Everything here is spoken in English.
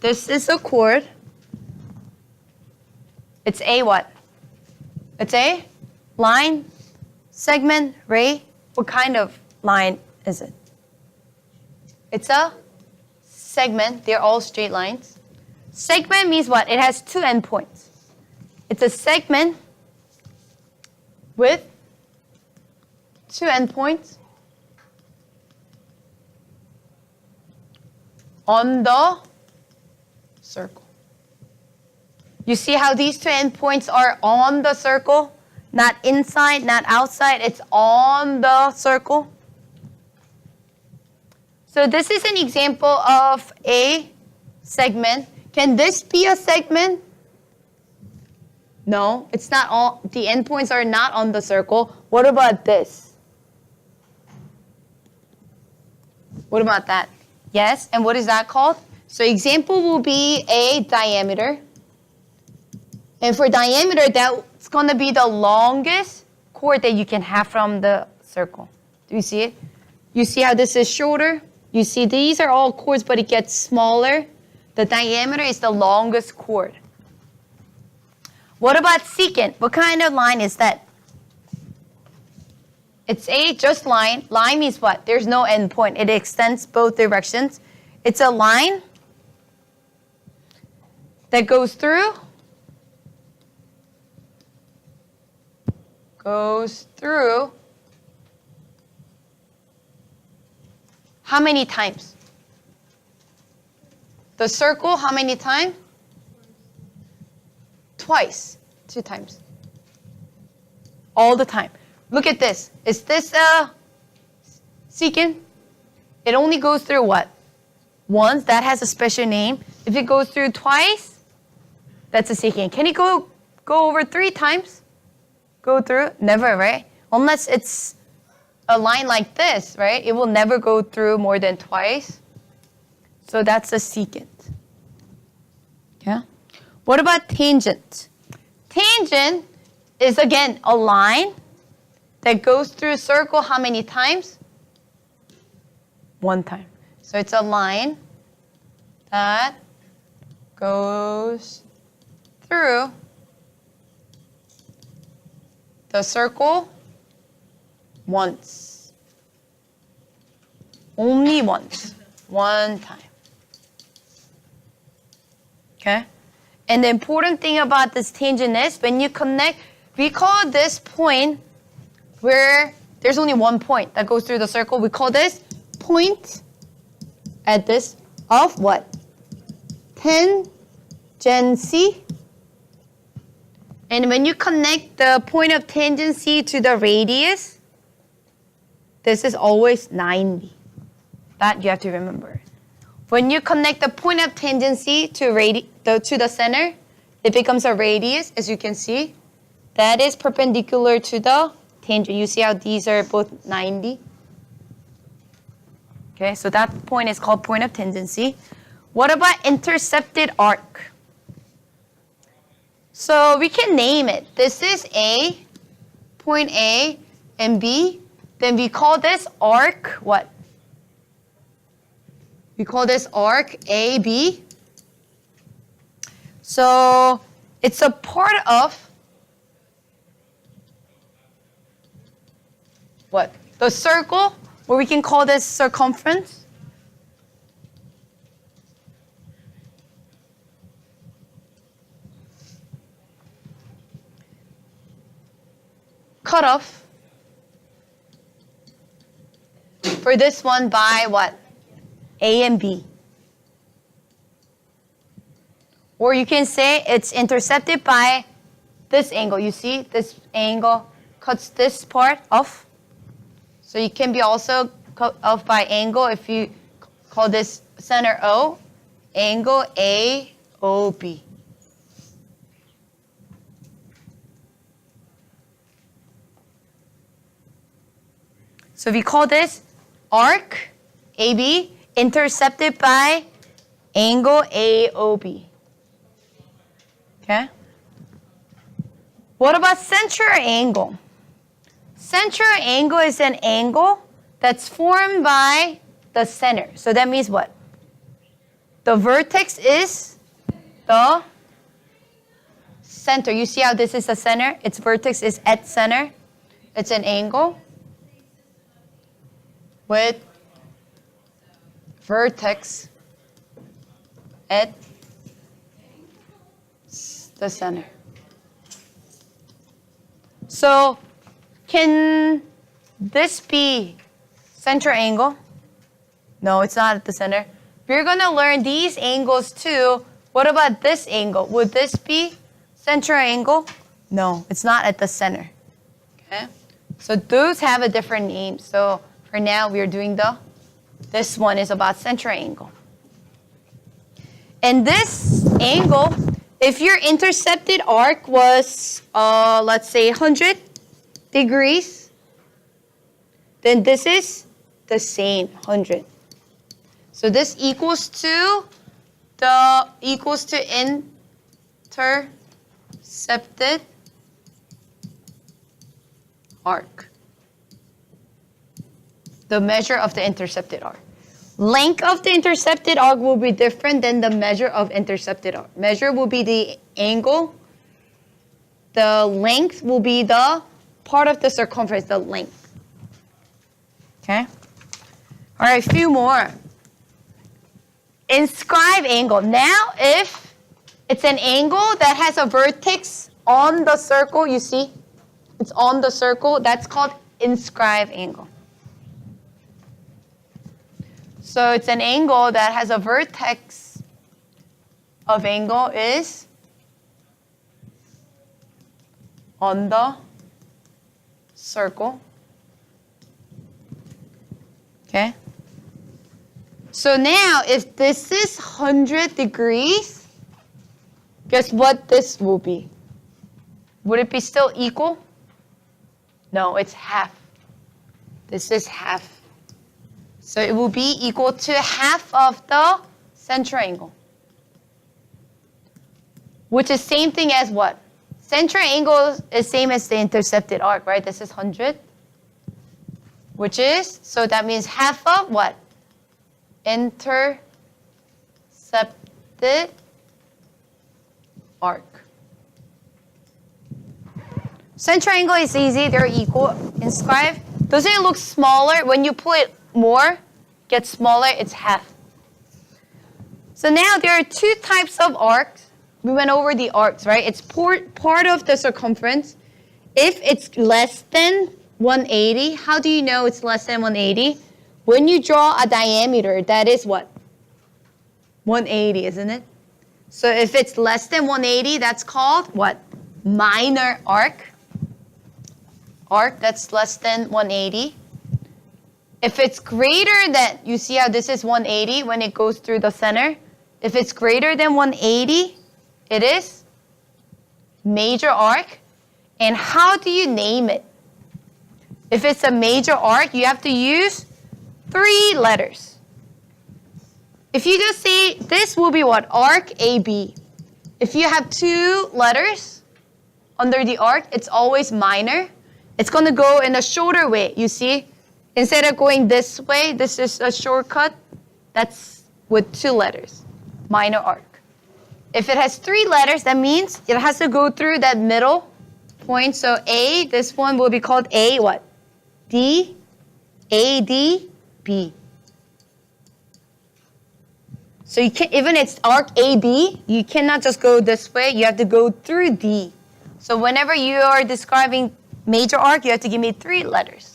This is a chord. It's a what? It's a line, segment, ray. What kind of line is it? It's a segment. They're all straight lines. Segment means what? It has two endpoints. It's a segment with two endpoints on the circle. You see how these two endpoints are on the circle? Not inside, not outside. It's on the circle. So this is an example of a segment. Can this be a segment? No, it's not all. The endpoints are not on the circle. What about this? What about that? Yes, and what is that called? So example will be a diameter. And for diameter, that's going to be the longest chord that you can have from the circle. Do you see it? You see how this is shorter? You see these are all chords, but it gets smaller. The diameter is the longest chord. What about secant? What kind of line is that? It's a just line. Line means what? There's no endpoint. It extends both directions. It's a line that goes through. How many times? The circle, how many times? Twice. 2 times. All the time. Look at this. Is this a secant? It only goes through what? Once. That has a special name. If it goes through twice, that's a secant. Can it go over 3 times? Go through? Never, right? Unless it's a line like this, right? It will never go through more than twice. So that's a secant. Yeah? What about tangent? Tangent is, again, a line that goes through a circle how many times? 1 time. So it's a line that goes through the circle once. Only once. 1 time. Okay? And the important thing about this tangent is when you connect, we call this point where there's only 1 point that goes through the circle. We call this point at this of what? Tangency. And when you connect the point of tangency to the radius, this is always 90. That you have to remember. When you connect the point of tangency to the center, it becomes a radius, as you can see. That is perpendicular to the tangent. You see how these are both 90? Okay, so that point is called point of tangency. What about intercepted arc? So we can name it. This is A, point A and B. Then we call this arc what? We call this arc AB. So it's a part of what? The circle, or we can call this circumference. Cut off for this one by what? A and B. Or you can say it's intercepted by this angle. You see, this angle cuts this part off. So you can be also cut off by angle if you call this center O, angle AOB. So we call this arc AB intercepted by angle AOB. Okay? What about central angle? Central angle is an angle that's formed by the center. So that means what? The vertex is the center. You see how this is the center? Its vertex is at center. It's an angle with vertex at the center. So can this be central angle? No, it's not at the center. We're going to learn these angles too. What about this angle? Would this be central angle? No, it's not at the center. Okay? So those have a different name. So for now, we're doing this one is about central angle. And this angle, if your intercepted arc was, let's say 100 degrees, then this is the same 100. So this equals to intercepted arc. The measure of the intercepted arc. Length of the intercepted arc will be different than the measure of intercepted arc. Measure will be the angle. The length will be the part of the circumference, the length. Okay? All right, a few more. Inscribed angle. Now, if it's an angle that has a vertex on the circle, you see? It's on the circle. That's called inscribed angle. So it's an angle that has a vertex of angle is on the circle. Okay? So now, if this is 100 degrees, guess what this will be? Would it be still equal? No, it's half. This is half. So it will be equal to half of the central angle. Which is same thing as what? Central angle is same as the intercepted arc, right? This is 100. Which is, so that means half of what? Intercepted arc. Central angle is easy, they're equal. Inscribed, doesn't it look smaller? When you put more, gets smaller, it's half. So now there are two types of arcs. We went over the arcs, right? It's part of the circumference. If it's less than 180, how do you know it's less than 180? When you draw a diameter, that is what? 180, isn't it? So if it's less than 180, that's called what? Minor arc. Arc that's less than 180. If it's greater than, you see how this is 180 when it goes through the center? If it's greater than 180, it is major arc. And how do you name it? If it's a major arc, you have to use 3 letters. If you just say, this will be what? Arc AB. If you have 2 letters under the arc, it's always minor. It's going to go in a shorter way, you see? Instead of going this way, this is a shortcut. That's with 2 letters, minor arc. If it has 3 letters, that means it has to go through that middle point. So A, this one will be called A what? D, A, D, B. So you can't, even it's arc AB, you cannot just go this way. You have to go through D. So whenever you are describing major arc, you have to give me 3 letters.